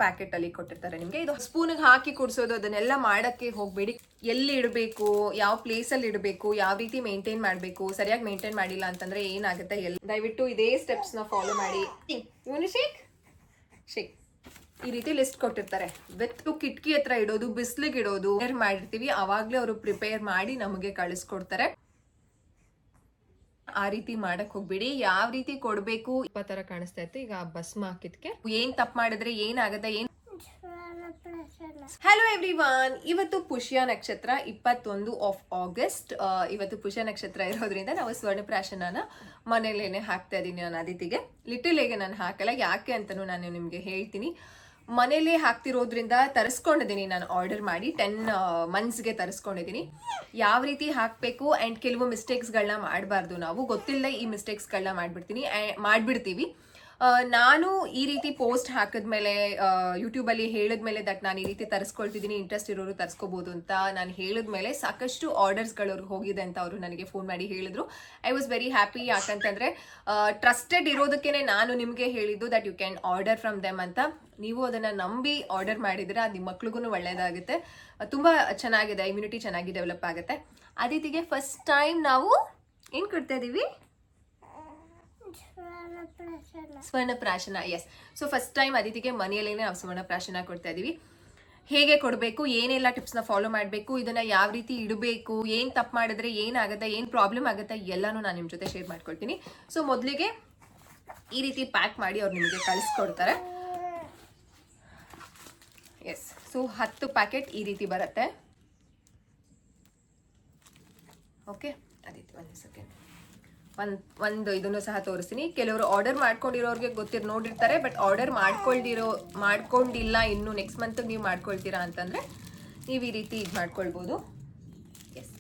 Packet ಅಲ್ಲಿ ಕೊಟ್ಟಿರ್ತಾರೆ ನಿಮ್ಗೆ. ಇದು ಸ್ಪೂನ್ಗೆ ಹಾಕಿ ಕುಡಿಸೋದು, ಅದನ್ನೆಲ್ಲ ಮಾಡಕ್ಕೆ ಹೋಗ್ಬೇಡಿ. ಎಲ್ಲಿ ಇಡಬೇಕು, ಯಾವ ಪ್ಲೇಸ್ ಅಲ್ಲಿ ಇಡಬೇಕು, ಯಾವ ರೀತಿ ಮೇಂಟೈನ್ ಮಾಡಬೇಕು, ಸರಿಯಾಗಿ ಮೇಂಟೈನ್ ಮಾಡಿಲ್ಲ ಅಂತಂದ್ರೆ ಏನಾಗುತ್ತೆ, ದಯವಿಟ್ಟು ಇದೇ ಸ್ಟೆಪ್ಸ್ ನ ಫಾಲೋ ಮಾಡಿ. ಶೇಕ್ ಈ ರೀತಿ ಲಿಸ್ಟ್ ಕೊಟ್ಟಿರ್ತಾರೆ. ವಿತ್ ಕಿಟಕಿ ಹತ್ರ ಇಡೋದು, ಬಿಸ್ಲಿಗೆ ಇಡೋದು ಮಾಡಿರ್ತೀವಿ, ಅವಾಗ್ಲೇ ಅವರು ಪ್ರಿಪೇರ್ ಮಾಡಿ ನಮಗೆ ಕಳಿಸ್ಕೊಡ್ತಾರೆ. ಆ ರೀತಿ ಮಾಡಕ್ ಹೋಗ್ಬಿಡಿ. ಯಾವ ರೀತಿ ಕೊಡ್ಬೇಕು ತರ ಕಾಣಿಸ್ತಾ ಇತ್ತು. ಈಗ ಭಸ್ಮ ಹಾಕಿದ್ಕೆ ಏನ್ ತಪ್ಪು ಮಾಡಿದ್ರೆ ಏನಾಗತ್ತೆ, ಹಲೋ ಎವ್ರಿವನ್, ಇವತ್ತು ಪುಷ್ಯ ನಕ್ಷತ್ರ 21 ಆಗಸ್ಟ್. ಇವತ್ತು ಪುಷ್ಯ ನಕ್ಷತ್ರ ಇರೋದ್ರಿಂದ ನಾವು ಸ್ವರ್ಣಪ್ರಾಶನನ ಮನೇಲೇನೆ ಹಾಕ್ತಾ ಇದೀನಿ ನಾನು ಅದಿತಿಗೆ. ಲಿಟಲ್ ಹೇಗೆ ನಾನು ಹಾಕಲ್ಲ, ಯಾಕೆ ಅಂತಾನು ನಾನು ನಿಮ್ಗೆ ಹೇಳ್ತೀನಿ. ಮನೇಲೆ ಹಾಕ್ತಿರೋದ್ರಿಂದ ತರಿಸ್ಕೊಂಡಿದ್ದೀನಿ ನಾನು, ಆರ್ಡರ್ ಮಾಡಿ 10 ಮಂತ್ಸ್ಗೆ ತರಿಸ್ಕೊಂಡಿದ್ದೀನಿ. ಯಾವ ರೀತಿ ಹಾಕಬೇಕು ಆ್ಯಂಡ್ ಕೆಲವು ಮಿಸ್ಟೇಕ್ಸ್ಗಳನ್ನ ಮಾಡಬಾರ್ದು. ನಾವು ಗೊತ್ತಿಲ್ಲ ಈ ಮಿಸ್ಟೇಕ್ಸ್ಗಳನ್ನ ಮಾಡ್ಬಿಡ್ತೀವಿ. ನಾನು ಈ ರೀತಿ ಪೋಸ್ಟ್ ಹಾಕಿದ್ಮೇಲೆ, ಯೂಟ್ಯೂಬಲ್ಲಿ ಹೇಳಿದ್ಮೇಲೆ ದಟ್ ನಾನು ಈ ರೀತಿ ತರಿಸ್ಕೊಳ್ತಿದ್ದೀನಿ, ಇಂಟ್ರೆಸ್ಟ್ ಇರೋರು ತರಿಸ್ಕೋಬಹುದು ಅಂತ ನಾನು ಹೇಳಿದ್ಮೇಲೆ ಸಾಕಷ್ಟು ಆರ್ಡರ್ಸ್ಗಳವ್ರಿಗೆ ಹೋಗಿದೆ ಅಂತ ಅವರು ನನಗೆ ಫೋನ್ ಮಾಡಿ ಹೇಳಿದ್ರು. I was very happy. ಯಾಕಂತಂದ್ರೆ ಟ್ರಸ್ಟೆಡ್ ಇರೋದಕ್ಕೇನೆ ನಾನು ನಿಮಗೆ ಹೇಳಿದ್ದು that you can order from them ಅಂತ. ನೀವು ಅದನ್ನ ನಂಬಿ ಆರ್ಡರ್ ಮಾಡಿದ್ರೆ ಅದು ನಿಮ್ಮ ಮಕ್ಳಿಗೂ ಒಳ್ಳೇದಾಗುತ್ತೆ. ತುಂಬಾ ಚೆನ್ನಾಗಿದೆ, ಇಮ್ಯುನಿಟಿ ಚೆನ್ನಾಗಿ ಡೆವಲಪ್ ಆಗುತ್ತೆ. ಅದಿತಿಗೆ ಫಸ್ಟ್ ಟೈಮ್ ನಾವು ಏನ್ ಕೊಡ್ತಾ ಇದೀವಿ, ಸ್ವರ್ಣಪ್ರಾಶನ. ಎಸ್, ಸೊ ಫಸ್ಟ್ ಟೈಮ್ ಅದಿತಿಗೆ ಮನೆಯಲ್ಲೇನೆ ನಾವು ಸ್ವರ್ಣಪ್ರಾಶನ ಕೊಡ್ತಾ ಇದೀವಿ. ಹೇಗೆ ಕೊಡಬೇಕು, ಏನೆಲ್ಲ ಟಿಪ್ಸ್ನ ಫಾಲೋ ಮಾಡಬೇಕು, ಇದನ್ನ ಯಾವ ರೀತಿ ಇಡಬೇಕು, ಏನ್ ತಪ್ಪು ಮಾಡಿದ್ರೆ ಏನಾಗುತ್ತೆ, ಏನ್ ಪ್ರಾಬ್ಲಮ್ ಆಗುತ್ತೆ, ಎಲ್ಲಾನು ನಾನು ನಿಮ್ ಜೊತೆ ಶೇರ್ ಮಾಡ್ಕೊಳ್ತೀನಿ. ಸೊ ಮೊದಲಿಗೆ ಈ ರೀತಿ ಪ್ಯಾಕ್ ಮಾಡಿ ಅವ್ರು ನಿಮಗೆ ಕಳಿಸ್ಕೊಡ್ತಾರೆ. ಎಸ್, ಸೊ 10 ಪ್ಯಾಕೆಟ್ ಈ ರೀತಿ ಬರುತ್ತೆ. ಓಕೆ ಅದಿತಿ, ಒಂದು ಸೆಕೆಂಡ್, ಒಂದು ಇದನ್ನು ಸಹ ತೋರಿಸ್ತೀನಿ. ಕೆಲವರು ಆರ್ಡರ್ ಮಾಡ್ಕೊಂಡಿರೋರಿಗೆ ನೋಡಿರ್ತಾರೆ, ಬಟ್ ಆರ್ಡರ್ ಮಾಡ್ಕೊಂಡಿಲ್ಲ ಇನ್ನು ನೆಕ್ಸ್ಟ್ ಮಂತ್ ನೀವು ಮಾಡ್ಕೊಳ್ತೀರಾ ಅಂತಂದ್ರೆ ನೀವು ಈ ರೀತಿ ಇದು ಮಾಡ್ಕೊಳ್ಬೋದು. ಎಸ್,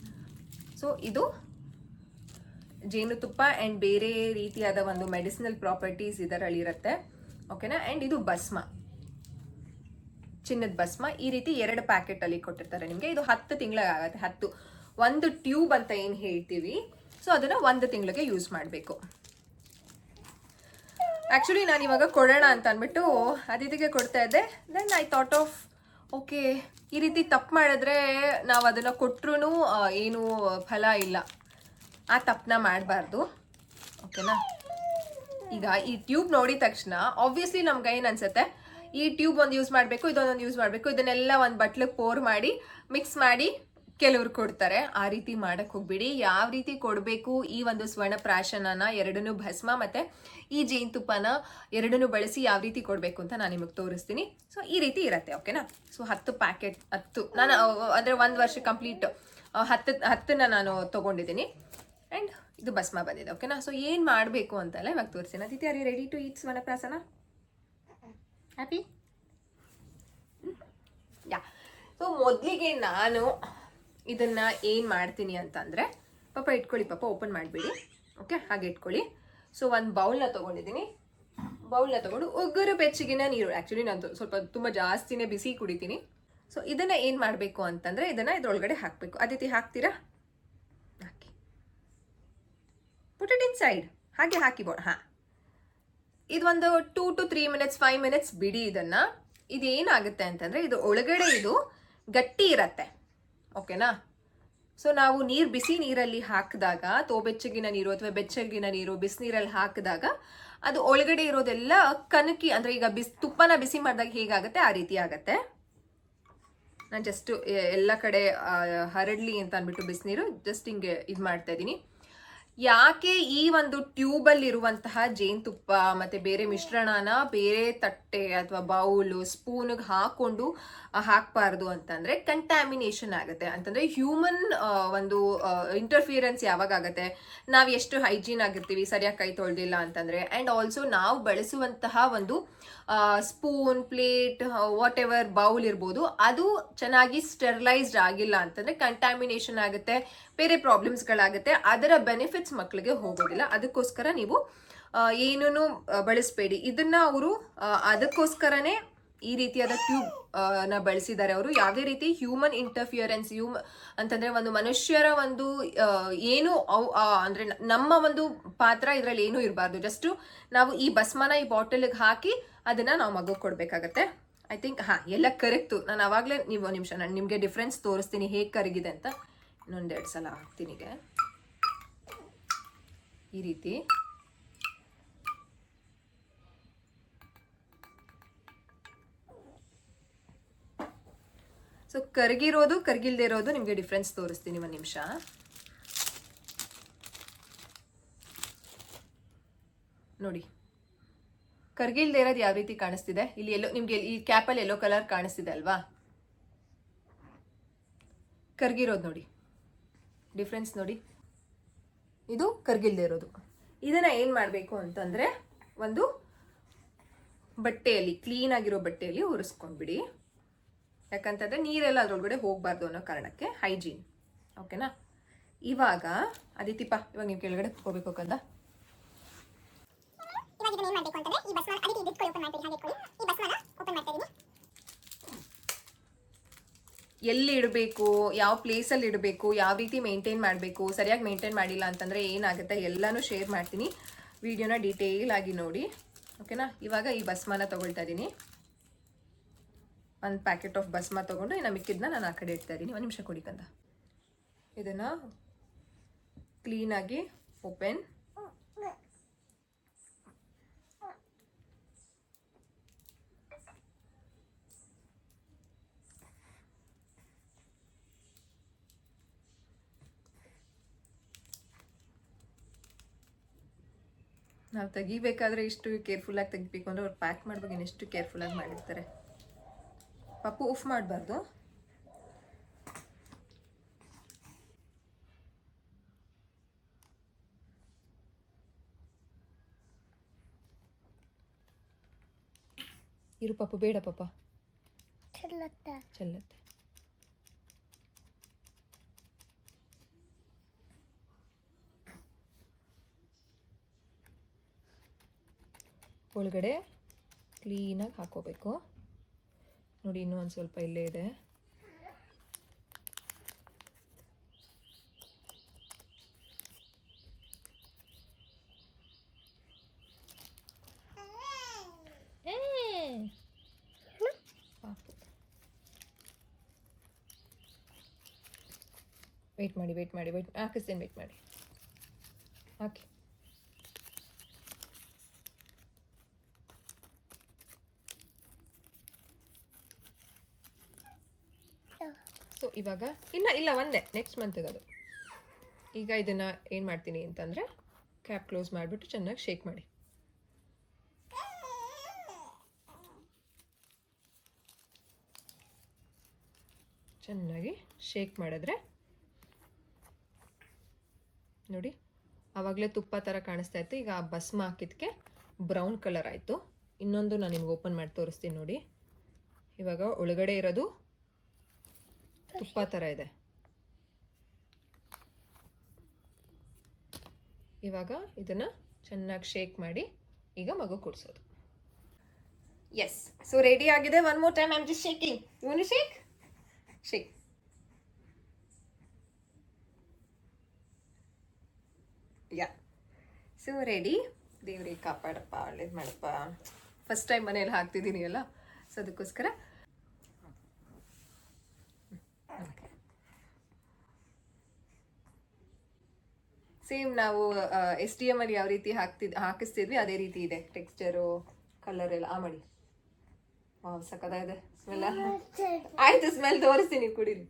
ಸೊ ಇದು ಜೇನುತುಪ್ಪ ಆ್ಯಂಡ್ ಬೇರೆ ರೀತಿಯಾದ ಒಂದು ಮೆಡಿಸಿನಲ್ ಪ್ರಾಪರ್ಟೀಸ್ ಇದರಲ್ಲಿರುತ್ತೆ. ಓಕೆನಾ. ಆ್ಯಂಡ್ ಇದು ಭಸ್ಮ, ಚಿನ್ನದ ಭಸ್ಮ. ಈ ರೀತಿ 2 ಪ್ಯಾಕೆಟ್ ಅಲ್ಲಿ ಕೊಟ್ಟಿರ್ತಾರೆ ನಿಮಗೆ. ಇದು 10 ತಿಂಗಳಿಗಾಗತ್ತೆ. 10 ಒಂದು ಟ್ಯೂಬ್ ಅಂತ ಏನು ಹೇಳ್ತೀವಿ, ಸೊ ಅದನ್ನ 1 ತಿಂಗಳಿಗೆ ಯೂಸ್ ಮಾಡಬೇಕು. ಆಕ್ಚುಲಿ ನಾನು ಇವಾಗ ಕೊಡೋಣ ಅಂತ ಅಂದ್ಬಿಟ್ಟು ಅದಿತಿಗೆ ಕೊಡ್ತಾ ಇದ್ದೆ. Then I thought of okay, ಈ ರೀತಿ ತಪ್ಪು ಮಾಡಿದ್ರೆ ನಾವು ಅದನ್ನ ಕೊಟ್ರು ಏನು ಫಲ ಇಲ್ಲ, ಆ ತಪ್ಪನ್ನ ಮಾಡಬಾರ್ದು. ಓಕೆನಾ. ಈಗ ಈ ಟ್ಯೂಬ್ ನೋಡಿದ ತಕ್ಷಣ ಆಬ್ವಿಯಸ್ಲಿ ನಮ್ಗೆ ಏನು ಅನ್ಸುತ್ತೆ, ಈ ಟ್ಯೂಬ್ ಒಂದು ಯೂಸ್ ಮಾಡಬೇಕು, ಇದೊಂದೊಂದು ಯೂಸ್ ಮಾಡಬೇಕು, ಇದನ್ನೆಲ್ಲ ಒಂದು ಬಟ್ಲಿಗೆ ಪೋರ್ ಮಾಡಿ ಮಿಕ್ಸ್ ಮಾಡಿ ಕೆಲವರು ಕೊಡ್ತಾರೆ. ಆ ರೀತಿ ಮಾಡಕ್ ಹೋಗ್ಬಿಡಿ. ಯಾವ ರೀತಿ ಕೊಡಬೇಕು, ಈ ಒಂದು ಸ್ವರ್ಣಪ್ರಾಶನನ, 2 ಭಸ್ಮ ಮತ್ತೆ ಈ ಜೇನುತುಪ್ಪನ 2 ಬಳಸಿ ಯಾವ ರೀತಿ ಕೊಡಬೇಕು ಅಂತ ನಾನು ನಿಮಗೆ ತೋರಿಸ್ತೀನಿ. ಸೊ ಈ ರೀತಿ ಇರತ್ತೆ. ಓಕೆನಾ. ಸೊ 10 ಪ್ಯಾಕೆಟ್, 10 ನಾನು ಅಂದ್ರೆ 1 ವರ್ಷ ಕಂಪ್ಲೀಟ್ 10ನ ನಾನು ತಗೊಂಡಿದ್ದೀನಿ. ಆ್ಯಂಡ್ ಇದು ಭಸ್ಮ ಬಂದಿದೆ. ಓಕೆನಾ. ಸೊ ಏನು ಮಾಡಬೇಕು ಅಂತೆಲ್ಲ ಇವಾಗ ತೋರಿಸ್ತೀನಿ. Aditi, are you ready to eat swarnaprashana? Happy? Yeah. So ಮೊದಲಿಗೆ ನಾನು ಇದನ್ನ ಏನು ಮಾಡ್ತೀನಿ ಅಂತಂದರೆ, ಪಾಪ ಇಟ್ಕೊಳ್ಳಿ, ಪಾಪ ಓಪನ್ ಮಾಡಿಬಿಡಿ. ಓಕೆ, ಹಾಗೆ ಇಟ್ಕೊಳ್ಳಿ. ಸೊ ಒಂದು ಬೌಲ್ನ ತೊಗೊಂಡಿದ್ದೀನಿ. ಬೌಲ್ನ ತೊಗೊಂಡು ಉಗುರು ಬೆಚ್ಚಗಿನ ನೀರು, ಆ್ಯಕ್ಚುಲಿ ನಾನು ಸ್ವಲ್ಪ ತುಂಬ ಜಾಸ್ತಿನೇ ಬಿಸಿ ಕುಡಿತೀನಿ. ಸೊ ಇದನ್ನು ಏನು ಮಾಡಬೇಕು ಅಂತಂದರೆ, ಇದನ್ನು ಇದ್ರೊಳಗಡೆ ಹಾಕಬೇಕು. ಅದಿತಿ ಹಾಕ್ತೀರಾ? ಹಾಕಿ, ಪುಟ್ ಇಟ್ ಇನ್ ಸೈಡ್, ಹಾಗೆ ಹಾಕಿ ಹಾಂ. ಇದು ಒಂದು 2 to 3 minutes 5 minutes ಬಿಡಿ ಇದನ್ನ. ಇದೇನಾಗುತ್ತೆ ಅಂತಂದರೆ, ಇದು ಒಳಗಡೆ ಇದು ಗಟ್ಟಿ ಇರತ್ತೆ. ಓಕೆನಾ. ಸೊ ನಾವು ಬಿಸಿ ನೀರಲ್ಲಿ ಹಾಕಿದಾಗ, ಬೆಚ್ಚಗಿನ ನೀರು ಅಥವಾ ಬೆಚ್ಚಗಿನ ನೀರು ಬಿಸಿನೀರಲ್ಲಿ ಹಾಕಿದಾಗ ಅದು ಒಳಗಡೆ ಇರೋದೆಲ್ಲ ಕನಕಿ, ಅಂದ್ರೆ ಈಗ ತುಪ್ಪನ ಬಿಸಿ ಮಾಡಿದಾಗ ಹೇಗಾಗುತ್ತೆ ಆ ರೀತಿ ಆಗತ್ತೆ. ನಾನು ಜಸ್ಟ್ ಎಲ್ಲ ಕಡೆ ಹರಡ್ಲಿ ಅಂತ ಅಂದ್ಬಿಟ್ಟು ಬಿಸಿನೀರು ಜಸ್ಟ್ ಹಿಂಗೆ ಇದು ಮಾಡ್ತಾ ಇದ್ದೀನಿ. ಯಾಕೆ ಈ ಒಂದು ಟ್ಯೂಬಲ್ಲಿ ಇರುವಂತಹ ಜೇನುತುಪ್ಪ ಮತ್ತೆ ಬೇರೆ ಮಿಶ್ರಣನ ಬೇರೆ ತಟ್ಟೆ ಅಥವಾ ಬೌಲು ಸ್ಪೂನ್ಗೆ ಹಾಕೊಂಡು ಹಾಕಬಾರ್ದು ಅಂತಂದ್ರೆ, ಕಂಟ್ಯಾಮಿನೇಷನ್ ಆಗುತ್ತೆ. ಅಂತಂದ್ರೆ ಹ್ಯೂಮನ್ ಒಂದು ಇಂಟರ್ಫಿಯರೆನ್ಸ್ ಯಾವಾಗ ಆಗುತ್ತೆ, ನಾವು ಎಷ್ಟು ಹೈಜೀನ್ ಆಗಿರ್ತೀವಿ, ಸರಿಯಾಗಿ ಕೈ ತೊಳ್ದಿಲ್ಲ ಅಂತಂದ್ರೆ. ಅಂಡ್ ಆಲ್ಸೋ ನಾವು ಬಳಸುವಂತಹ ಒಂದು spoon, plate, what ever bowl ಇರ್ಬೋದು, ಅದು ಚೆನ್ನಾಗಿ ಸ್ಟೆರಿಲೈಸ್ಡ್ ಆಗಿಲ್ಲ ಅಂತಂದ್ರೆ ಕಂಟ್ಯಾಮಿನೇಷನ್ ಆಗುತ್ತೆ, ಬೇರೆ ಪ್ರಾಬ್ಲಮ್ಸ್ಗಳಾಗುತ್ತೆ. ಅದರ ಬೆನಿಫಿಟ್ಸ್ ಮಕ್ಕಳಿಗೆ ಹೋಗೋದಿಲ್ಲ. ಅದಕ್ಕೋಸ್ಕರ ನೀವು ಏನೂ ಬಳಸಬೇಡಿ. ಇದನ್ನ ಅವರು ಅದಕ್ಕೋಸ್ಕರನೇ ಈ ರೀತಿಯಾದ ಟ್ಯೂಬ್ ನ ಬಳಸಿದ್ದಾರೆ ಅವರು. ಯಾವುದೇ ರೀತಿ ಹ್ಯೂಮನ್ ಇಂಟರ್ಫಿಯರೆನ್ಸ್ ಅಂತಂದ್ರೆ ಒಂದು ಮನುಷ್ಯರ ಒಂದು ಏನು ಅಂದ್ರೆ ನಮ್ಮ ಒಂದು ಪಾತ್ರ ಇದ್ರಲ್ಲಿ ಏನೂ ಇರಬಾರ್ದು. ಜಸ್ಟ್ ನಾವು ಈ ಭಸ್ಮನ ಈ ಬಾಟಲ್ಗೆ ಹಾಕಿ ಅದನ್ನ ನಾವು ಮಗು ಕೊಡ್ಬೇಕಾಗತ್ತೆ. ಐ ಥಿಂಕ್ ಎಲ್ಲ ಕರಗ್ತು. ನಾನು ಆವಾಗಲೇ ನೀವು ಒಂದು ನಿಮಿಷ ನಾನು ನಿಮಗೆ ಡಿಫ್ರೆನ್ಸ್ ತೋರಿಸ್ತೀನಿ ಹೇಗೆ ಕರಗಿದೆ ಅಂತ. ಇನ್ನೊಂದೆರಡು ಸಲ ಹಾಕ್ತೀನಿ ಈಗ ಈ ರೀತಿ. ಸೊ ಕರಗಿರೋದು ಕರಗಿಲ್ದೇ ಇರೋದು ನಿಮಗೆ ಡಿಫ್ರೆನ್ಸ್ ತೋರಿಸ್ತೀನಿ ಒಂದು ನಿಮಿಷ. ನೋಡಿ, ಕರ್ಗಿಲ್ದೇ ಇರೋದು ಯಾವ ರೀತಿ ಕಾಣಿಸ್ತಿದೆ ಇಲ್ಲಿ. ಎಲ್ಲೋ ನಿಮ್ಗೆ ಈ ಕ್ಯಾಪಲ್ಲಿ ಎಲ್ಲೋ ಕಲರ್ ಕಾಣಿಸ್ತಿದೆ ಅಲ್ವಾ? ಕರ್ಗಿರೋದು ನೋಡಿ, ಡಿಫ್ರೆನ್ಸ್ ನೋಡಿ. ಇದು ಕರ್ಗಿಲ್ದೇ ಇರೋದು. ಇದನ್ನ ಏನ್ ಮಾಡಬೇಕು ಅಂತಂದ್ರೆ ಒಂದು ಬಟ್ಟೆಯಲ್ಲಿ, ಕ್ಲೀನ್ ಆಗಿರೋ ಬಟ್ಟೆಯಲ್ಲಿ ಒರೆಸ್ಕೊಂಡ್ಬಿಡಿ. ಯಾಕಂತಂದ್ರೆ ನೀರೆಲ್ಲ ಅದ್ರೊಳಗಡೆ ಹೋಗ್ಬಾರ್ದು ಅನ್ನೋ ಕಾರಣಕ್ಕೆ, ಹೈಜೀನ್. ಓಕೆನಾ? ಇವಾಗ ಅದಿತಿಪ್ಪ, ಇವಾಗ ನೀವು ಕೆಳಗಡೆ ಹೋಗ್ಬೇಕು ಕಂದ. ಎಲ್ಲಿ ಇಡಬೇಕು, ಯಾವ ಪ್ಲೇಸಲ್ಲಿ ಇಡಬೇಕು, ಯಾವ ರೀತಿ ಮೇಂಟೈನ್ ಮಾಡಬೇಕು, ಸರಿಯಾಗಿ ಮೇಂಟೈನ್ ಮಾಡಿಲ್ಲ ಅಂತಂದರೆ ಏನಾಗುತ್ತೆ ಎಲ್ಲನೂ ಶೇರ್ ಮಾಡ್ತೀನಿ. ವಿಡಿಯೋನ ಡೀಟೇಲ್ ಆಗಿ ನೋಡಿ. ಓಕೆನಾ? ಇವಾಗ ಈ ಭಸ್ಮನ ತೊಗೊಳ್ತಾ ಇದ್ದೀನಿ. ಒಂದು ಪ್ಯಾಕೆಟ್ ಆಫ್ ಭಸ್ಮ ತೊಗೊಂಡು ಇನ್ನು ಮಿಕ್ಕಿದ್ನ ನಾನು ಆ ಕಡೆ ಇಡ್ತಾ ಇದ್ದೀನಿ. ಒಂದು ನಿಮಿಷ ಕೊಡಿಕಂದ. ಇದನ್ನು ಕ್ಲೀನಾಗಿ ಓಪನ್ ನಾವು ತೆಗಿಬೇಕಾದ್ರೆ ಇಷ್ಟು ಕೇರ್ಫುಲ್ಲಾಗಿ ತೆಗಿಬೇಕು ಅಂದರೆ ಅವ್ರು ಪ್ಯಾಕ್ ಮಾಡುವಾಗ ಇನ್ನೆಷ್ಟು ಕೇರ್ಫುಲ್ಲಾಗಿ ಮಾಡಿರ್ತಾರೆ. ಪಪ್ಪು ಉಫ್ ಮಾಡಬಾರ್ದು. ಇರು ಪಪ್ಪು, ಬೇಡ ಪಾಪ, ಚೆಲ್ಲತ್ತೆ. ಒಳಗಡೆ ಕ್ಲೀನಾಗಿ ಹಾಕೋಬೇಕು. ನೋಡಿ, ಇನ್ನೂ ಒಂದು ಸ್ವಲ್ಪ ಇಲ್ಲೇ ಇದೆ. ವೇಟ್ ಮಾಡಿ ಹಾಕಿಸ್ತೇನೆ, ವೇಟ್ ಮಾಡಿ, ಹಾಕಿ. ಸೊ ಇವಾಗ ಇಲ್ಲ ಒಂದೇ ನೆಕ್ಸ್ಟ್ ಮಂತ್ಗೆ ಅದು. ಈಗ ಇದನ್ನು ಏನು ಮಾಡ್ತೀನಿ ಅಂತಂದರೆ ಕ್ಯಾಪ್ ಕ್ಲೋಸ್ ಮಾಡಿಬಿಟ್ಟು ಚೆನ್ನಾಗಿ ಶೇಕ್ ಮಾಡಿ. ಚೆನ್ನಾಗಿ ಶೇಕ್ ಮಾಡಿದ್ರೆ ನೋಡಿ, ಆವಾಗಲೇ ತುಪ್ಪ ಥರ ಕಾಣಿಸ್ತಾ ಇತ್ತು. ಈಗ ಆ ಭಸ್ಮ ಹಾಕಿದ್ದಕ್ಕೆ ಬ್ರೌನ್ ಕಲರ್ ಆಯಿತು. ಇನ್ನೊಂದು ನಾನು ನಿಮ್ಗೆ ಓಪನ್ ಮಾಡಿ ತೋರಿಸ್ತೀನಿ ನೋಡಿ. ಇವಾಗ ಒಳಗಡೆ ಇರೋದು ತುಪ್ಪ ಥರ ಇದೆ. ಇವಾಗ ಇದನ್ನು ಚೆನ್ನಾಗಿ ಶೇಕ್ ಮಾಡಿ ಈಗ ಮಗು ಕುಡಿಸೋದು. ಎಸ್, ಸೊ ರೆಡಿ ಆಗಿದೆ. One more time I am just shaking. You want to shake? Shake. Yeah, so ready. ದೇವ್ರಿಗೆ ಕಾಪಾಡಪ್ಪ, ಒಳ್ಳೇದು ಮಾಡಪ್ಪ. ಫಸ್ಟ್ ಟೈಮ್ ಮನೇಲಿ ಹಾಕ್ತಿದ್ದೀನಿ ಅಲ್ಲ, ಸೊ ಅದಕ್ಕೋಸ್ಕರ ಸೇಮ್ ನಾವು STM ಅಲ್ಲಿ ಯಾವ ರೀತಿ ಹಾಕಿಸ್ತಿದ್ವಿ ಅದೇ ರೀತಿ ಇದೆ ಟೆಕ್ಸ್ಚರು, ಕಲರ್ ಎಲ್ಲ. ಮಾಡಿ, ಸಕ್ಕತ್ತಾಗಿದೆ ಸ್ಮೆಲ್. ಆಯ್ತು, ಸ್ಮೆಲ್ ತೋರಿಸ್ತೀನಿ, ಕುಡೀರಿ.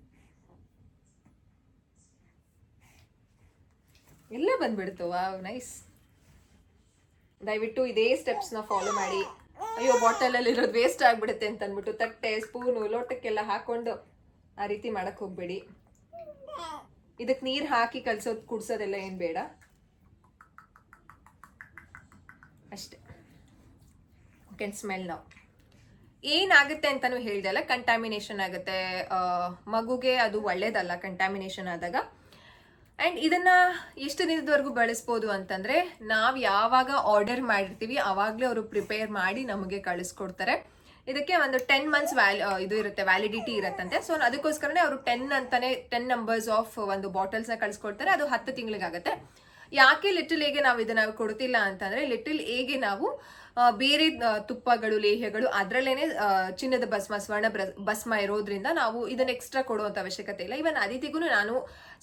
ಎಲ್ಲ ಬಂದ್ಬಿಡ್ತು. Wow, nice. ದಯವಿಟ್ಟು ಇದೇ ಸ್ಟೆಪ್ಸ್ನ ಫಾಲೋ ಮಾಡಿ. ಅಯ್ಯೋ, ಬಾಟಲಲ್ಲಿ ಇರೋದು ವೇಸ್ಟ್ ಆಗಿಬಿಡುತ್ತೆ ಅಂತ ಅಂದ್ಬಿಟ್ಟು ತಟ್ಟೆ, ಸ್ಪೂನು, ಲೋಟಕ್ಕೆಲ್ಲ ಹಾಕೊಂಡು ಆ ರೀತಿ ಮಾಡಕ್ಕೆ ಹೋಗ್ಬೇಡಿ. ಇದಕ್ಕೆ ನೀರು ಹಾಕಿ ಕುಡ್ಸೋದೆಲ್ಲ ಏನು ಬೇಡ, ಅಷ್ಟೇ. ಕ್ಯಾನ್ ಸ್ಮೆಲ್ ನಾವು. ಏನಾಗುತ್ತೆ ಅಂತಲೂ ಹೇಳ್ದೆ ಅಲ್ಲ, ಕಂಟ್ಯಾಮಿನೇಷನ್ ಆಗುತ್ತೆ ಮಗುಗೆ, ಅದು ಒಳ್ಳೇದಲ್ಲ ಕಂಟ್ಯಾಮಿನೇಷನ್ ಆದಾಗ. ಆ್ಯಂಡ್ ಇದನ್ನು ಎಷ್ಟು ದಿನದವರೆಗೂ ಬಳಸ್ಬೋದು ಅಂತಂದರೆ, ನಾವು ಯಾವಾಗ ಆರ್ಡರ್ ಮಾಡಿರ್ತೀವಿ ಆವಾಗಲೇ ಅವರು ಪ್ರಿಪೇರ್ ಮಾಡಿ ನಮಗೆ ಕಳಿಸ್ಕೊಡ್ತಾರೆ. ಇದಕ್ಕೆ ಒಂದು 10 months ಇದು ಇರುತ್ತೆ, ವ್ಯಾಲಿಡಿಟಿ ಇರುತ್ತಂತೆ. ಸೊ ಅದಕ್ಕೋಸ್ಕರನೇ ಅವರು 10 ನಂಬರ್ಸ್ ಆಫ್ ಒಂದು ಬಾಟಲ್ಸ್ನ ಕಳಿಸ್ಕೊಡ್ತಾರೆ. ಅದು 10 ತಿಂಗಳಿಗಾಗುತ್ತೆ. ಯಾಕೆ ಲಿಟಲ್ ಎಗೆ ನಾವು ಇದನ್ನು ಕೊಡ್ತಿಲ್ಲ ಅಂತಂದರೆ, ಲಿಟಲ್ ಎಗೆ ನಾವು ಬೇರೆ ತುಪ್ಪಗಳು ಲೇಹ್ಯಗಳು ಅದರಲ್ಲೇನೆ ಚಿನ್ನದ ಭಸ್ಮ ಸ್ವರ್ಣ ಭಸ್ಮ ಇರೋದ್ರಿಂದ ನಾವು ಇದನ್ನ ಎಕ್ಸ್ಟ್ರಾ ಕೊಡುವಂತ ಅವಶ್ಯಕತೆ ಇಲ್ಲ. ಇವನ್ ಅದಿತಿಗೂ ನಾನು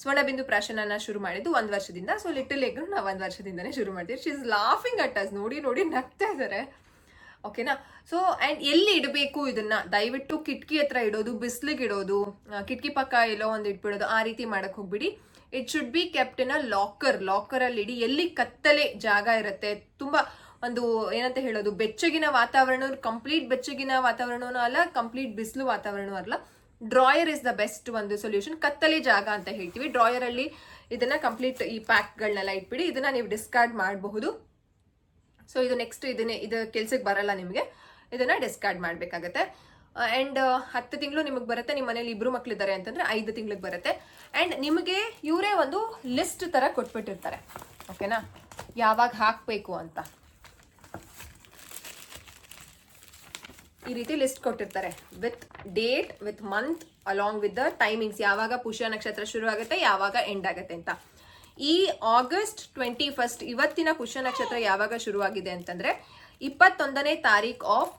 ಸ್ವರ್ಣಬಿಂದು ಪ್ರಾಶನನ ಶುರು ಮಾಡಿದ್ದು 1 ವರ್ಷದಿಂದ. ಸೊ ಲಿಟಲ್ ಎಗ್ ನಾವು 1 ವರ್ಷದಿಂದನೇ ಶುರು ಮಾಡ್ತೀವಿ. She is laughing at us, ನೋಡಿ ನೋಡಿ ನಗ್ತಾ ಇದಾರೆ. ಓಕೆನಾ. ಸೊ ಅಂಡ್ ಎಲ್ಲಿ ಇಡಬೇಕು ಇದನ್ನ ದಯವಿಟ್ಟು ಕಿಟಕಿ ಹತ್ರ ಇಡೋದು, ಬಿಸ್ಲಿಗೆ ಇಡೋದು, ಕಿಟಕಿ ಪಕ್ಕ ಎಲ್ಲೋ ಒಂದು ಇಟ್ಬಿಡೋದು, ಆ ರೀತಿ ಮಾಡಕ್ ಹೋಗ್ಬಿಡಿ. It should be kept in a locker ಅಲ್ಲಿ ಇಡಿ. ಎಲ್ಲಿ ಕತ್ತಲೆ ಜಾಗ ಇರುತ್ತೆ, ತುಂಬಾ ಒಂದು ಏನಂತ ಹೇಳೋದು, ಬೆಚ್ಚಗಿನ ವಾತಾವರಣ, ಕಂಪ್ಲೀಟ್ ಬೆಚ್ಚಗಿನ ವಾತಾವರಣನೂ ಅಲ್ಲ, ಕಂಪ್ಲೀಟ್ ಬಿಸಿಲು ವಾತಾವರಣ ಅಲ್ಲ. ಡ್ರಾಯರ್ ಇಸ್ ದ ಬೆಸ್ಟ್ ಒಂದು ಸೊಲ್ಯೂಷನ್. ಕತ್ತಲೆ ಜಾಗ ಅಂತ ಹೇಳ್ತೀವಿ. ಡ್ರಾಯರ್ ಅಲ್ಲಿ ಇದನ್ನ ಕಂಪ್ಲೀಟ್ ಈ ಪ್ಯಾಕ್ಗಳನ್ನೆಲ್ಲ ಇಟ್ಬಿಡಿ. ಇದನ್ನ ನೀವು ಡಿಸ್ಕಾರ್ಡ್ ಮಾಡಬಹುದು. ಸೊ ಇದು ನೆಕ್ಸ್ಟ್ ಇದು ಕೆಲ್ಸಕ್ಕೆ ಬರಲ್ಲ ನಿಮಗೆ, ಇದನ್ನ ಡಿಸ್ಕಾರ್ಡ್ ಮಾಡ್ಬೇಕಾಗತ್ತೆ. ಅಂಡ್ 10 ತಿಂಗಳು ನಿಮಗೆ ಬರುತ್ತೆ. ನಿಮ್ಮ ಮನೇಲಿ 2 ಮಕ್ಳಿದ್ದಾರೆ ಅಂತಂದ್ರೆ 5 ತಿಂಗಳಿಗೆ ಬರುತ್ತೆ. ಅಂಡ್ ನಿಮಗೆ ಇವರೇ ಒಂದು ಲಿಸ್ಟ್ ತರ ಕೊಟ್ಬಿಟ್ಟಿರ್ತಾರೆ. ಓಕೆನಾ, ಯಾವಾಗ ಹಾಕ್ಬೇಕು ಅಂತ ಈ ರೀತಿ ಲಿಸ್ಟ್ ಕೊಟ್ಟಿರ್ತಾರೆ, with date, with month, along with the timings, ಯಾವಾಗ ಪುಷ್ಯ ನಕ್ಷತ್ರ ಶುರು ಆಗುತ್ತೆ, ಯಾವಾಗ ಎಂಡ್ ಆಗುತ್ತೆ ಅಂತ. ಈ August 21 ಇವತ್ತಿನ ಪುಷ್ಯ ನಕ್ಷತ್ರ ಯಾವಾಗ ಶುರುವಾಗಿದೆ ಅಂತಂದ್ರೆ 21ನೇ ತಾರೀಕು ಆಫ್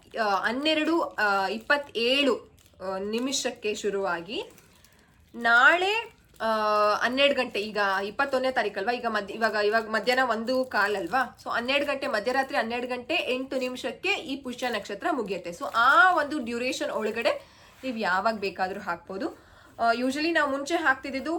12:27 ನಿಮಿಷಕ್ಕೆ ಶುರುವಾಗಿ ನಾಳೆ 12 ಗಂಟೆ, ಈಗ 21ನೇ ತಾರೀಕಲ್ವಾ, ಇವಾಗ ಮಧ್ಯಾಹ್ನ 1:15 ಅಲ್ವಾ. ಸೊ 12 ಗಂಟೆ, ಮಧ್ಯರಾತ್ರಿ 12 ಗಂಟೆ 8 ನಿಮಿಷಕ್ಕೆ ಈ ಪುಷ್ಯ ನಕ್ಷತ್ರ ಮುಗಿಯುತ್ತೆ. ಸೊ ಆ ಒಂದು ಡ್ಯೂರೇಷನ್ ಒಳಗಡೆ ನೀವು ಯಾವಾಗ ಬೇಕಾದ್ರೂ ಹಾಕ್ಬೋದು. ಯೂಶಲಿ ನಾವು ಮುಂಚೆ ಹಾಕ್ತಿದ್ದು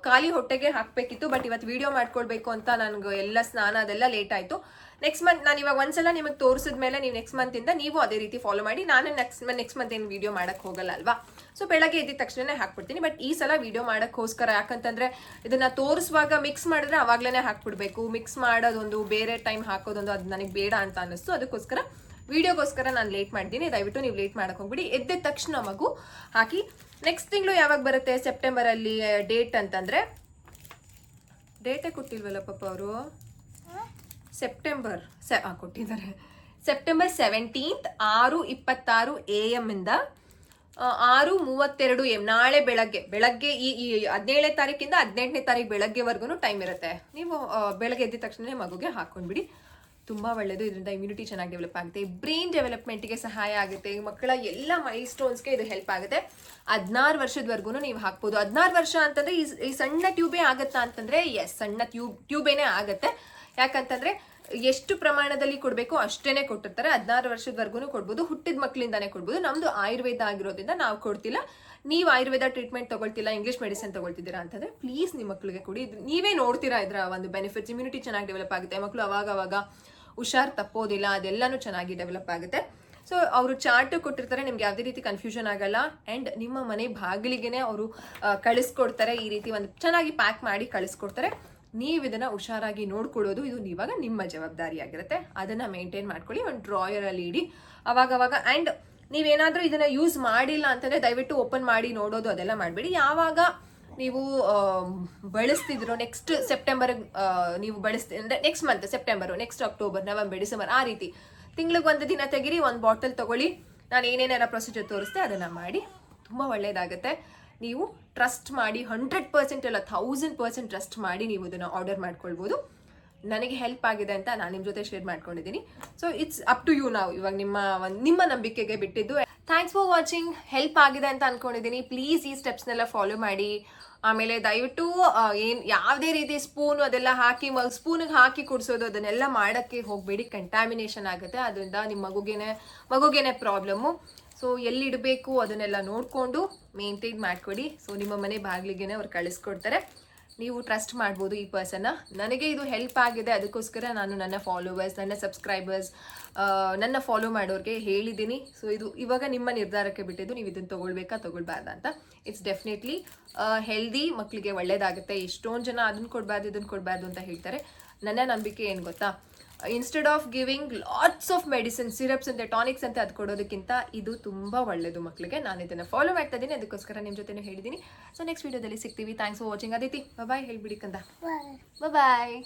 ಖಾಲಿ ಹೊಟ್ಟೆಗೆ ಹಾಕ್ಬೇಕಿತ್ತು, ಬಟ್ ಇವತ್ತು ವಿಡಿಯೋ ಮಾಡ್ಕೊಳ್ಬೇಕು ಅಂತ ನನಗೆ ಎಲ್ಲ ಸ್ನಾನ ಅದೆಲ್ಲ ಲೇಟ್ ಆಯ್ತು. ನೆಕ್ಸ್ಟ್ ಮಂತ್ ನಾನು ಇವಾಗ ಒಂದ್ಸಲ ನಿಮಗೆ ತೋರಿಸಿದ್ಮೇಲೆ ನೀವು ನೆಕ್ಸ್ಟ್ ಮಂತ್ ಇಂದ ನೀವು ಅದೇ ರೀತಿ ಫಾಲೋ ಮಾಡಿ. ನಾನು ನೆಕ್ಸ್ಟ್ ಮಂತ್ ಏನು ವಿಡಿಯೋ ಮಾಡಕ್ ಹೋಗಲ್ಲ ಅಲ್ವಾ. ಸೊ ಬೆಳಗ್ಗೆ ಎದ್ದ ತಕ್ಷಣ ಹಾಕ್ಬಿಡ್ತೀನಿ. ಬಟ್ ಈ ಸಲ ವಿಡಿಯೋ ಮಾಡೋಕ್ಕೋಸ್ಕರ, ಯಾಕಂತಂದ್ರೆ ಇದನ್ನ ತೋರಿಸುವಾಗ ಮಿಕ್ಸ್ ಮಾಡಿದ್ರೆ ಅವಾಗ್ಲೇನೆ ಹಾಕ್ಬಿಡ್ಬೇಕು. ಮಿಕ್ಸ್ ಮಾಡೋದೊಂದು, ಬೇರೆ ಟೈಮ್ ಹಾಕೋದೊಂದು, ಅದು ನನಗೆ ಬೇಡ ಅಂತ ಅನ್ನಿಸ್ತು. ಅದಕ್ಕೋಸ್ಕರ ವಿಡಿಯೋಗೋಸ್ಕರ ನಾನು ಲೇಟ್ ಮಾಡ್ತೀನಿ. ದಯವಿಟ್ಟು ನೀವು ಲೇಟ್ ಮಾಡಕ್ ಹೋಗ್ಬಿಡಿ. ಎದ್ದ ತಕ್ಷಣ ಮಗು ಹಾಕಿ. ನೆಕ್ಸ್ಟ್ ತಿಂಗಳು ಯಾವಾಗ ಬರುತ್ತೆ, ಸೆಪ್ಟೆಂಬರ್ ಅಲ್ಲಿ ಡೇಟ್ ಅಂತಂದ್ರೆ, ಡೇಟೇ ಕೊಟ್ಟಿಲ್ವಲ್ಲ ಪಾಪ ಅವರು, ಸೆಪ್ಟೆಂಬರ್ ಕೊಟ್ಟಿದ್ದಾರೆ. ಸೆಪ್ಟೆಂಬರ್ 17 6:26 AM ಇಂದ 6:32 AM ನಾಳೆ ಬೆಳಗ್ಗೆ ಈ 17ನೇ ತಾರೀಕಿಂದ 18ನೇ ತಾರೀಕು ಬೆಳಗ್ಗೆವರೆಗೂ ಟೈಮ್ ಇರುತ್ತೆ. ನೀವು ಬೆಳಗ್ಗೆ ಎದ್ದ ತಕ್ಷಣ ಮಗುಗೆ ಹಾಕೊಂಡ್ಬಿಡಿ. ತುಂಬಾ ಒಳ್ಳೇದು. ಇದರಿಂದ ಇಮ್ಯುನಿಟಿ ಚೆನ್ನಾಗಿ ಡೆವಲಪ್ ಆಗುತ್ತೆ, ಬ್ರೈನ್ ಡೆವಲಪ್ಮೆಂಟ್ಗೆ ಸಹಾಯ ಆಗುತ್ತೆ, ಮಕ್ಕಳ ಎಲ್ಲ ಮೈಲ್ ಸ್ಟೋನ್ಸ್ಗೆ ಇದು ಹೆಲ್ಪ್ ಆಗುತ್ತೆ. 16 ವರ್ಷದವರೆಗೂ ನೀವು ಹಾಕ್ಬೋದು. 16 ವರ್ಷ ಅಂತಂದ್ರೆ ಈ ಸಣ್ಣ ಟ್ಯೂಬೇ ಆಗತ್ತಾ ಅಂತಂದ್ರೆ ಎಸ್, ಸಣ್ಣ ಟ್ಯೂಬೇನೇ ಆಗತ್ತೆ. ಯಾಕಂತಂದ್ರೆ ಎಷ್ಟು ಪ್ರಮಾಣದಲ್ಲಿ ಕೊಡಬೇಕು ಅಷ್ಟೇನೆ ಕೊಟ್ಟಿರ್ತಾರೆ. 16 ವರ್ಷದವರೆಗೂ ಕೊಡ್ಬೋದು. ಹುಟ್ಟಿದ ಮಕ್ಕಳಿಂದಾನೇ ಕೊಡ್ಬೋದು. ನಮ್ದು ಆಯುರ್ವೇದ ಆಗಿರೋದ್ರಿಂದ ನಾವು ಕೊಡ್ತಿಲ್ಲ. ನೀವು ಆಯುರ್ವೇದ ಟ್ರೀಟ್ಮೆಂಟ್ ತಗೊಳ್ತಿಲ್ಲ, ಇಂಗ್ಲಿಷ್ ಮೆಡಿಸಿನ್ ತಗೊಳ್ತಿದ್ದೀರಾ ಅಂತಂದ್ರೆ ಪ್ಲೀಸ್ ನಿಮ್ಮ ಮಕ್ಕಳಿಗೆ ಕೊಡಿ. ನೀವೇ ನೋಡ್ತೀರಾ ಇದರ ಒಂದು ಬೆನಿಫಿಟ್ಸ್. ಇಮ್ಯುನಿಟಿ ಚೆನ್ನಾಗಿ ಡೆವಲಪ್ ಆಗುತ್ತೆ, ಮಕ್ಕಳು ಅವಾಗ ಹುಷಾರ್ ತಪ್ಪೋದಿಲ್ಲ, ಅದೆಲ್ಲಾನು ಚೆನ್ನಾಗಿ ಡೆವಲಪ್ ಆಗುತ್ತೆ. ಸೊ ಅವರು ಚಾರ್ಟ್ ಕೊಟ್ಟಿರ್ತಾರೆ, ನಿಮ್ಗೆ ಯಾವುದೇ ರೀತಿ ಕನ್ಫ್ಯೂಷನ್ ಆಗಲ್ಲ. ಅಂಡ್ ನಿಮ್ಮ ಮನೆ ಬಾಗಿಲಿಗೆನೆ ಅವರು ಕಳಿಸ್ಕೊಡ್ತಾರೆ. ಈ ರೀತಿ ಒಂದು ಚೆನ್ನಾಗಿ ಪ್ಯಾಕ್ ಮಾಡಿ ಕಳಿಸ್ಕೊಡ್ತಾರೆ. ನೀವು ಇದನ್ನ ಹುಷಾರಾಗಿ ನೋಡ್ಕೊಳ್ಳೋದು ಇದು ಇವಾಗ ನಿಮ್ಮ ಜವಾಬ್ದಾರಿ ಆಗಿರುತ್ತೆ. ಅದನ್ನ ಮೇಂಟೈನ್ ಮಾಡ್ಕೊಳ್ಳಿ. ಒಂದು ಡ್ರಾಯರ್ ಅಲ್ಲಿ ಇಡಿ ಅವಾಗವಾಗ. ಅಂಡ್ ನೀವೇನಾದ್ರೂ ಇದನ್ನ ಯೂಸ್ ಮಾಡಿಲ್ಲ ಅಂತಂದ್ರೆ ದಯವಿಟ್ಟು ಓಪನ್ ಮಾಡಿ ನೋಡೋದು ಅದೆಲ್ಲ ಮಾಡಬೇಡಿ. ಯಾವಾಗ ನೀವು ಬಳಸ್ತಿದ್ರು, ನೆಕ್ಸ್ಟ್ ಸೆಪ್ಟೆಂಬರ್ ನೀವು ಬಳಸ್ತೀರಿ ಅಂದ್ರೆ next month September, next October, November, December, ಆ ರೀತಿ ತಿಂಗಳಿಗೆ 1 ದಿನ ತೆಗಿರಿ, 1 ಬಾಟಲ್ ತಗೊಳ್ಳಿ. ನಾನು ಏನೇನೆಲ್ಲ ಪ್ರೊಸೀಜರ್ ತೋರಿಸ್ತೆ ಅದನ್ನ ಮಾಡಿ. ತುಂಬಾ ಒಳ್ಳೇದಾಗುತ್ತೆ. ನೀವು ಟ್ರಸ್ಟ್ ಮಾಡಿ, 100% ಅಲ್ಲ 1000% ಟ್ರಸ್ಟ್ ಮಾಡಿ ನೀವು ಇದನ್ನ ಆರ್ಡರ್ ಮಾಡ್ಕೊಳ್ಬೋದು. ನನಗೆ ಹೆಲ್ಪ್ ಆಗಿದೆ ಅಂತ ನಾನು ನಿಮ್ಮ ಜೊತೆ ಶೇರ್ ಮಾಡ್ಕೊಂಡಿದ್ದೀನಿ. So it's up to you ನಾವು. ಇವಾಗ ನಿಮ್ಮ ನಂಬಿಕೆಗೆ ಬಿಟ್ಟಿದ್ದು. Thanks for watching. ಹೆಲ್ಪ್ ಆಗಿದೆ ಅಂತ ಅನ್ಕೊಂಡಿದ್ದೀನಿ. ಪ್ಲೀಸ್ ಈ ಸ್ಟೆಪ್ಸ್ನೆಲ್ಲ ಫಾಲೋ ಮಾಡಿ. ಆಮೇಲೆ ದಯವಿಟ್ಟು ಯಾವುದೇ ರೀತಿ ಸ್ಪೂನ್ ಅದೆಲ್ಲ ಹಾಕಿ ಸ್ಪೂನಿಗೆ ಹಾಕಿ ಕುಡಿಸೋದು ಅದನ್ನೆಲ್ಲ ಮಾಡೋಕ್ಕೆ ಹೋಗಬೇಡಿ. ಕಂಟ್ಯಾಮಿನೇಷನ್ ಆಗುತ್ತೆ, ಅದರಿಂದ ನಿಮ್ಮ ಮಗುಗೇನೆ ಪ್ರಾಬ್ಲಮ್ಮು. ಸೊ ಎಲ್ಲಿಡಬೇಕು ಅದನ್ನೆಲ್ಲ ನೋಡಿಕೊಂಡು ಮೇಂಟೈನ್ ಮಾಡ್ಕೊಡಿ. ಸೊ ನಿಮ್ಮ ಮನೆ ಬಾಗಿಲಿಗೆ ಅವ್ರು ಕಳಿಸ್ಕೊಡ್ತಾರೆ. ನೀವು ಟ್ರಸ್ಟ್ ಮಾಡ್ಬೋದು ಈ ಪರ್ಸನ್ನ. ನನಗೆ ಇದು ಹೆಲ್ಪ್ ಆಗಿದೆ, ಅದಕ್ಕೋಸ್ಕರ ನಾನು ನನ್ನ ಫಾಲೋವರ್ಸ್, ನನ್ನ ಸಬ್ಸ್ಕ್ರೈಬರ್ಸ್, ನನ್ನ ಫಾಲೋ ಮಾಡೋರಿಗೆ ಹೇಳಿದ್ದೀನಿ. ಸೊ ಇದು ಇವಾಗ ನಿಮ್ಮ ನಿರ್ಧಾರಕ್ಕೆ ಬಿಟ್ಟಿದ್ದು, ನೀವು ಇದನ್ನು ತಗೊಳ್ಬಾರ್ದ ಅಂತ. ಇಟ್ಸ್ ಡೆಫಿನೆಟ್ಲಿ ಹೆಲ್ದಿ, ಮಕ್ಕಳಿಗೆ ಒಳ್ಳೇದಾಗುತ್ತೆ. ಎಷ್ಟೊಂದು ಜನ ಅದನ್ನು ಕೊಡಬಾರ್ದು ಇದನ್ನು ಕೊಡಬಾರ್ದು ಅಂತ ಹೇಳ್ತಾರೆ. ನನ್ನ ನಂಬಿಕೆ ಏನು ಗೊತ್ತಾ, instead of giving lots of medicine, syrups ಅಂತ, ಟಾನಿಕ್ಸ್ ಅಂತ ಅದು ಕೊಡೋದಕ್ಕಿಂತ ಇದು ತುಂಬಾ ಒಳ್ಳೇದು ಮಕ್ಕಳಿಗೆ. ನಾನು ಇದನ್ನ ಫಾಲೋ ಮಾಡ್ತಾ ಇದ್ದೀನಿ, ಅದಕ್ಕೋಸ್ಕರ ನಿಮ್ಮ ಜೊತೆ ಹೇಳಿದ್ದೀನಿ. ಸೊ ನೆಕ್ಸ್ಟ್ ವಿಡಿಯೋದಲ್ಲಿ ಸಿಗ್ತೀವಿ. Thanks for watching. Aditi bye ಹೇಳ್ಬಿಡಿ ಕಂದ. ಬಾಯ್.